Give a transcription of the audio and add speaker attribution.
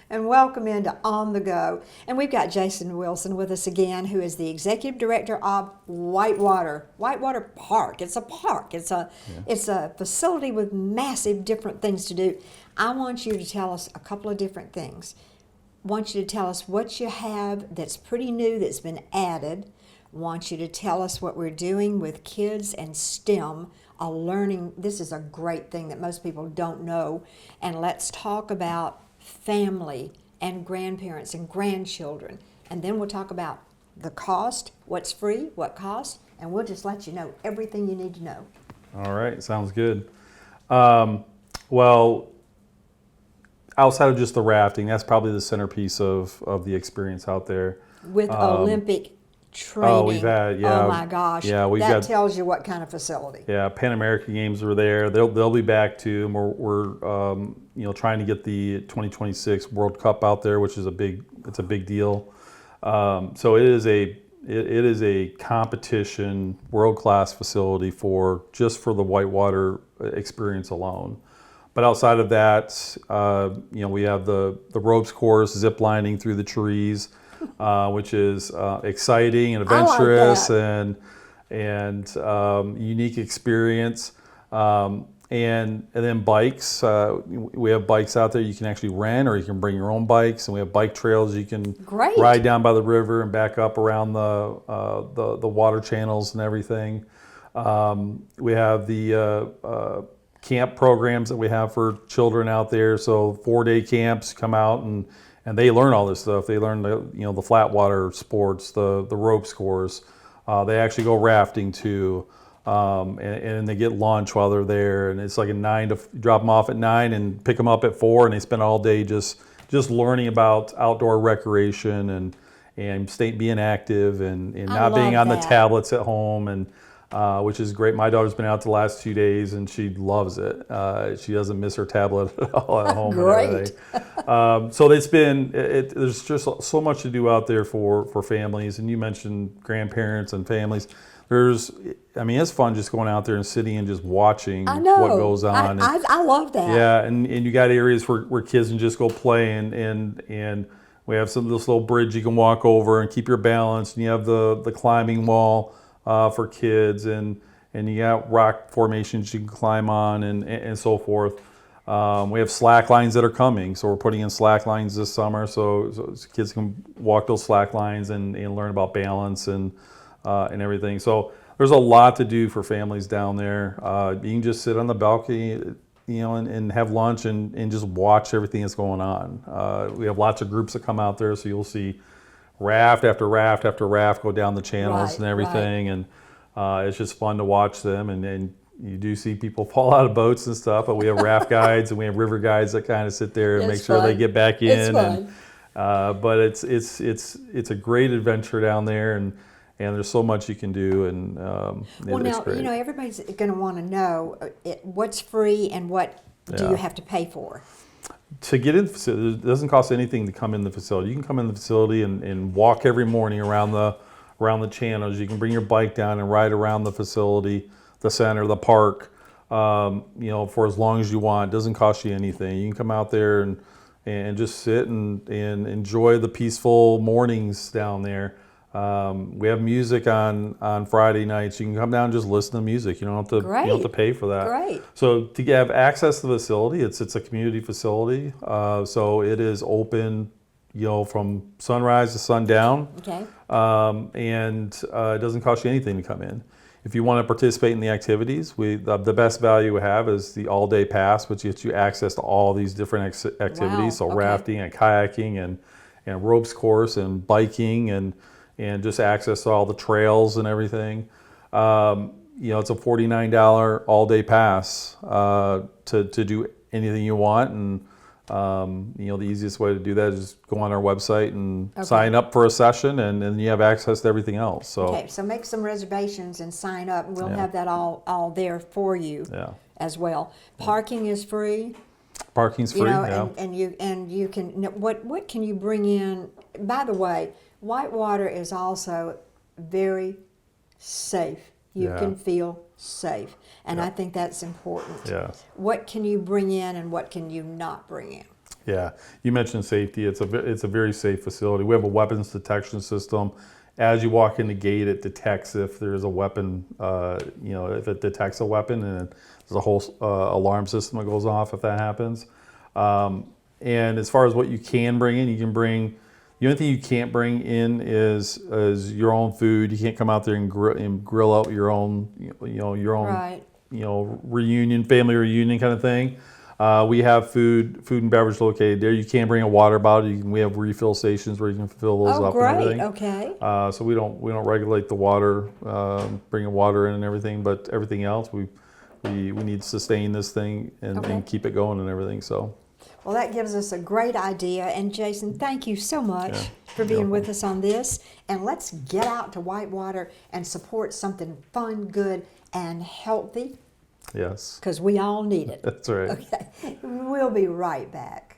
Speaker 1: and welcome into On the Go. And we've got Jason Wilson with us again, who is the Executive Director of Whitewater Park. It's a park. It's a facility with massive different things to do. I want you to tell us a couple of different things. I want you to tell us what you have that's pretty new that's been added. I want you to tell us what we're doing with kids and STEM. Learning, this is a great thing that most people don't know. And let's talk about family and grandparents and grandchildren. And then we'll talk about the cost, what's free, what costs, and we'll just let you know everything you need to know.
Speaker 2: All right, sounds good. Well, outside of just the rafting, that's probably the centerpiece of the experience out there.
Speaker 1: With Olympic training.
Speaker 2: Oh, we've had, yeah.
Speaker 1: Oh my gosh.
Speaker 2: Yeah,
Speaker 1: that tells you what kind of facility.
Speaker 2: Yeah, Pan American Games were there. They'll be back too. And we're trying to get the 2026 World Cup out there, which is a big deal. So it is a competition, world-class facility for the whitewater experience alone. But outside of that, we have the ropes course, zip lining through the trees, which is exciting and adventurous and unique experience. And then bikes. We have bikes out there you can actually rent, or you can bring your own bikes. And we have bike trails you can ride down by the river and back up around the water channels and everything. We have the camp programs that we have for children out there. So 4-day camps come out and they learn all this stuff. They learn the flat water sports, the ropes course. They actually go rafting too. And they get lunch while they're there, and it's like drop them off at 9 and pick them up at 4, and they spend all day just learning about outdoor recreation and being active and not being on the tablets at home, and which is great. My daughter's been out the last 2 days and she loves it. She doesn't miss her tablet at all at home.
Speaker 1: Great.
Speaker 2: And everything. So there's just so much to do out there for families, and you mentioned grandparents and families. It's fun just going out there and sitting and just watching what goes on.
Speaker 1: I love that.
Speaker 2: Yeah, and you got areas where kids can just go play, and we have this little bridge you can walk over and keep your balance, and you have the climbing wall for kids, and you got rock formations you can climb on and so forth. We have slack lines that are coming, so we're putting in slack lines this summer so kids can walk those slack lines and learn about balance and everything. So there's a lot to do for families down there. You can just sit on the balcony, and have lunch and just watch everything that's going on. We have lots of groups that come out there, so you'll see raft after raft after raft go down the channels and everything. And it's just fun to watch them. And you do see people fall out of boats and stuff, but we have raft guides and we have river guides that kind of sit there and make sure they get back in.
Speaker 1: It's fun.
Speaker 2: But it's a great adventure down there, and there's so much you can do, and it's great.
Speaker 1: Everybody's going to want to know what's free and what do you have to pay for.
Speaker 2: To get in the facility, it doesn't cost anything to come in the facility. You can come in the facility and walk every morning around the channels. You can bring your bike down and ride around the facility, the center, the park, for as long as you want. It doesn't cost you anything. You can come out there and just sit and enjoy the peaceful mornings down there. We have music on Friday nights. You can come down and just listen to music. You don't have to pay for that.
Speaker 1: Great.
Speaker 2: So to have access to the facility, it's a community facility. So it is open, from sunrise to sundown.
Speaker 1: Okay.
Speaker 2: And it doesn't cost you anything to come in. If you want to participate in the activities, the best value we have is the all-day pass, which gets you access to all these different activities.
Speaker 1: Wow.
Speaker 2: So
Speaker 1: Okay.
Speaker 2: rafting and kayaking and ropes course and biking and just access to all the trails and everything. It's a $49 all-day pass to do anything you want, and the easiest way to do that is just go on our website and sign up for a session, and then you have access to everything else.
Speaker 1: So make some reservations and sign up, and we'll have that all there for you as well. Parking is free.
Speaker 2: Parking's free.
Speaker 1: And you can. What can you bring in? By the way, Whitewater is also very safe. You can feel safe, and I think that's important.
Speaker 2: Yeah.
Speaker 1: What can you bring in and what can you not bring in?
Speaker 2: Yeah, you mentioned safety. It's a very safe facility. We have a weapons detection system. As you walk in the gate, it detects if there's a weapon. If it detects a weapon, and there's a whole alarm system that goes off if that happens. And as far as what you can bring in, you can bring. The only thing you can't bring in is your own food. You can't come out there and grill out your own, your own,
Speaker 1: Right.
Speaker 2: family reunion kind of thing. We have food and beverage located there. You can't bring a water bottle. We have refill stations where you can fill those
Speaker 1: Oh,
Speaker 2: up
Speaker 1: great.
Speaker 2: and everything.
Speaker 1: Okay.
Speaker 2: So we don't regulate the water, bringing water in and everything, but everything else we need to sustain this thing and keep it going and everything. So.
Speaker 1: Well, that gives us a great idea. And Jason, thank you so much for being with us on this. And let's get out to Whitewater and support something fun, good, and healthy.
Speaker 2: Yes.
Speaker 1: Because we all need it.
Speaker 2: That's right.
Speaker 1: Okay. We'll be right back.